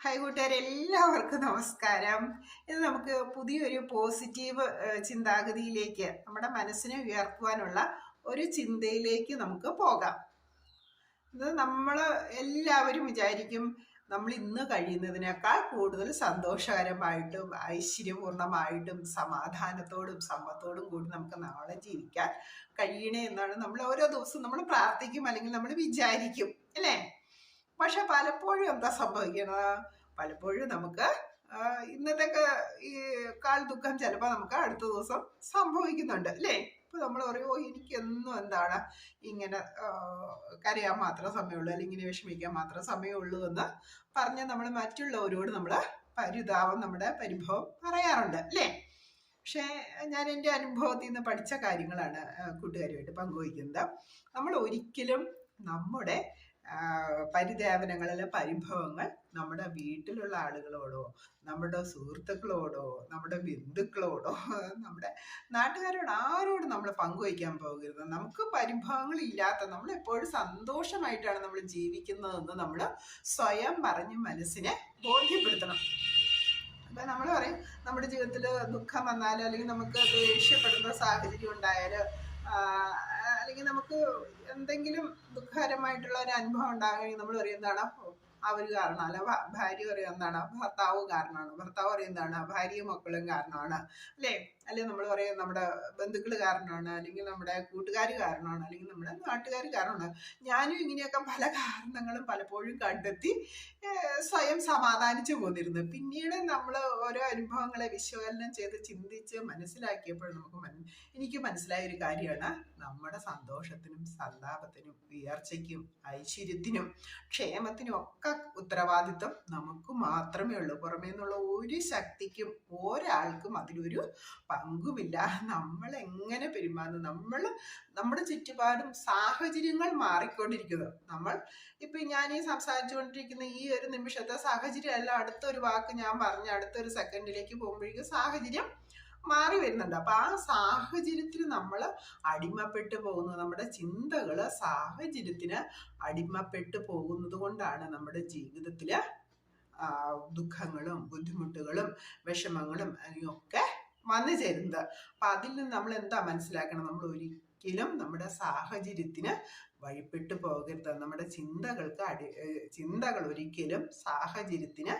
Hi കൂട്ടുകാരെ, എല്ലാവർക്കും നമസ്കാരം. ഇത് നമുക്ക് പുതിയൊരു പോസിറ്റീവ് ചിന്താഗതിയിലേക്ക്, നമ്മുടെ മനസ്സിനെ ഉയർത്തുവാനുള്ള ഒരു ചിന്തയിലേക്ക് നമുക്ക് പോകാം. ഇത് നമ്മൾ എല്ലാവരും വിചാരിക്കും നമ്മൾ ഇന്ന് കഴിയുന്നതിനേക്കാൾ കൂടുതൽ സന്തോഷകരമായിട്ടും ഐശ്വര്യപൂർണമായിട്ടും സമാധാനത്തോടും സമ്പത്തോടും കൂടി നമുക്ക് നാളെ ജീവിക്കാൻ കഴിയണേ എന്നാണ് നമ്മൾ ഓരോ ദിവസവും നമ്മൾ പ്രാർത്ഥിക്കും, അല്ലെങ്കിൽ നമ്മൾ വിചാരിക്കും, അല്ലേ? പക്ഷെ പലപ്പോഴും എന്താ സംഭവിക്കുന്നത്? പലപ്പോഴും നമുക്ക് ഇന്നത്തെ ഈ കാൽ ദുഃഖം ചിലപ്പോൾ നമുക്ക് അടുത്ത ദിവസം സംഭവിക്കുന്നുണ്ട്, അല്ലേ? ഇപ്പൊ നമ്മൾ പറയുമോ, എനിക്കെന്നും എന്താണ് ഇങ്ങനെ കരയാൻ മാത്രം സമയമുള്ളൂ, അല്ലെങ്കിൽ ഇങ്ങനെ വിഷമിക്കാൻ മാത്രം സമയമുള്ളൂ എന്ന് പറഞ്ഞ് നമ്മൾ മറ്റുള്ളവരോട് നമ്മൾ പരിതാപം, നമ്മുടെ പരിഭവം പറയാറുണ്ട്, അല്ലേ? പക്ഷേ ഞാൻ എൻ്റെ അനുഭവത്തിൽ നിന്ന് പഠിച്ച കാര്യങ്ങളാണ് കൂട്ടുകാരുമായിട്ട് പങ്കുവയ്ക്കുന്നത്. നമ്മൾ ഒരിക്കലും നമ്മുടെ പരിദേവനങ്ങളിലെ പരിഭവങ്ങൾ നമ്മുടെ വീട്ടിലുള്ള ആളുകളോടോ, നമ്മുടെ സുഹൃത്തുക്കളോടോ, നമ്മുടെ ബന്ധുക്കളോടോ, നമ്മുടെ നാട്ടുകാരോട് ആരോടും നമ്മൾ പങ്കുവയ്ക്കാൻ പോകരുത്. നമുക്ക് പരിഭവങ്ങൾ ഇല്ലാത്ത, നമ്മൾ എപ്പോഴും സന്തോഷമായിട്ടാണ് നമ്മൾ ജീവിക്കുന്നതെന്ന് നമ്മൾ സ്വയം പറഞ്ഞ് മനസ്സിനെ ബോധ്യപ്പെടുത്തണം. അപ്പം നമ്മൾ പറയും, നമ്മുടെ ജീവിതത്തിൽ ദുഃഖം വന്നാൽ, അല്ലെങ്കിൽ നമുക്ക് ദേഷ്യപ്പെടുന്ന സാഹചര്യം ഉണ്ടായാൽ, അല്ലെങ്കിൽ നമുക്ക് എന്തെങ്കിലും ദുഃഖകരമായിട്ടുള്ള ഒരു അനുഭവം ഉണ്ടാകണമെങ്കിൽ നമ്മൾ പറയും എന്താണ്, അവർ കാരണമല്ല. ഭാര്യ പറയും എന്താണ്, ഭർത്താവ് കാരണമാണ്. ഭർത്താവ് പറയും എന്താണ്, ഭാര്യയും മക്കളും കാരണമാണ്, അല്ലേ? അല്ലെങ്കിൽ നമ്മൾ പറയും നമ്മുടെ ബന്ധുക്കൾ കാരണമാണ്, അല്ലെങ്കിൽ നമ്മുടെ കൂട്ടുകാർ കാരണമാണ്, അല്ലെങ്കിൽ നമ്മുടെ നാട്ടുകാർ കാരണമാണ്. ഞാനും ഇങ്ങനെയൊക്കെ പല കാരണങ്ങളും പലപ്പോഴും കണ്ടെത്തി സ്വയം സമാധാനിച്ചു പോന്നിരുന്നു. പിന്നീട് നമ്മൾ ഓരോ അനുഭവങ്ങളെ വിശകലനം ചെയ്ത് ചിന്തിച്ച് മനസ്സിലാക്കിയപ്പോൾ എനിക്ക് മനസ്സിലായ ഒരു കാര്യമാണ്, നമ്മുടെ സന്തോഷത്തിനും സന്താപത്തിനും ഉയർച്ചയ്ക്കും ഐശ്വര്യത്തിനും ക്ഷേമത്തിനും ഒക്കെ ഉത്തരവാദിത്വം നമുക്ക് മാത്രമേ ഉള്ളൂ. പുറമേ നിന്നുള്ള ഒരു ശക്തിക്കും ഒരാൾക്കും അതിലൊരു പങ്കുമില്ല. നമ്മൾ എങ്ങനെ പെരുമാറുന്നു, നമ്മുടെ ചുറ്റുപാടും സാഹചര്യങ്ങൾ മാറിക്കൊണ്ടിരിക്കുന്നത്. നമ്മൾ ഇപ്പൊ ഞാൻ ഈ സംസാരിച്ചുകൊണ്ടിരിക്കുന്ന ഈ ഒരു നിമിഷത്തെ സാഹചര്യം അല്ല, അടുത്തൊരു വാക്ക് ഞാൻ പറഞ്ഞ അടുത്തൊരു സെക്കൻഡിലേക്ക് പോകുമ്പോഴേക്കും സാഹചര്യം മാറി വരുന്നുണ്ട്. അപ്പൊ ആ സാഹചര്യത്തിന് നമ്മൾ അടിമപ്പെട്ടു പോകുന്നത്, നമ്മുടെ ചിന്തകള് സാഹചര്യത്തിന് അടിമപ്പെട്ടു പോകുന്നത് കൊണ്ടാണ് നമ്മുടെ ജീവിതത്തില് ദുഃഖങ്ങളും ബുദ്ധിമുട്ടുകളും വിഷമങ്ങളും ഒക്കെ വന്നു ചേരുന്നത്. അപ്പൊ അതിൽ നിന്ന് നമ്മൾ എന്താ മനസ്സിലാക്കണം? നമ്മൾ ഒരിക്കലും നമ്മുടെ സാഹചര്യത്തിന് വഴിപ്പെട്ടു പോകരുത്. നമ്മുടെ ചിന്തകൾ ഒരിക്കലും സാഹചര്യത്തിന്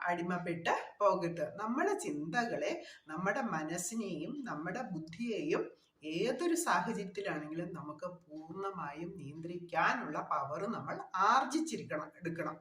അടിമപ്പെട്ട് പോകരുത്. നമ്മുടെ ചിന്തകളെ, നമ്മുടെ മനസ്സിനെയും നമ്മുടെ ബുദ്ധിയെയും ഏതൊരു സാഹചര്യത്തിലാണെങ്കിലും നമുക്ക് പൂർണ്ണമായും നിയന്ത്രിക്കാനുള്ള പവർ നമ്മൾ എടുക്കണം.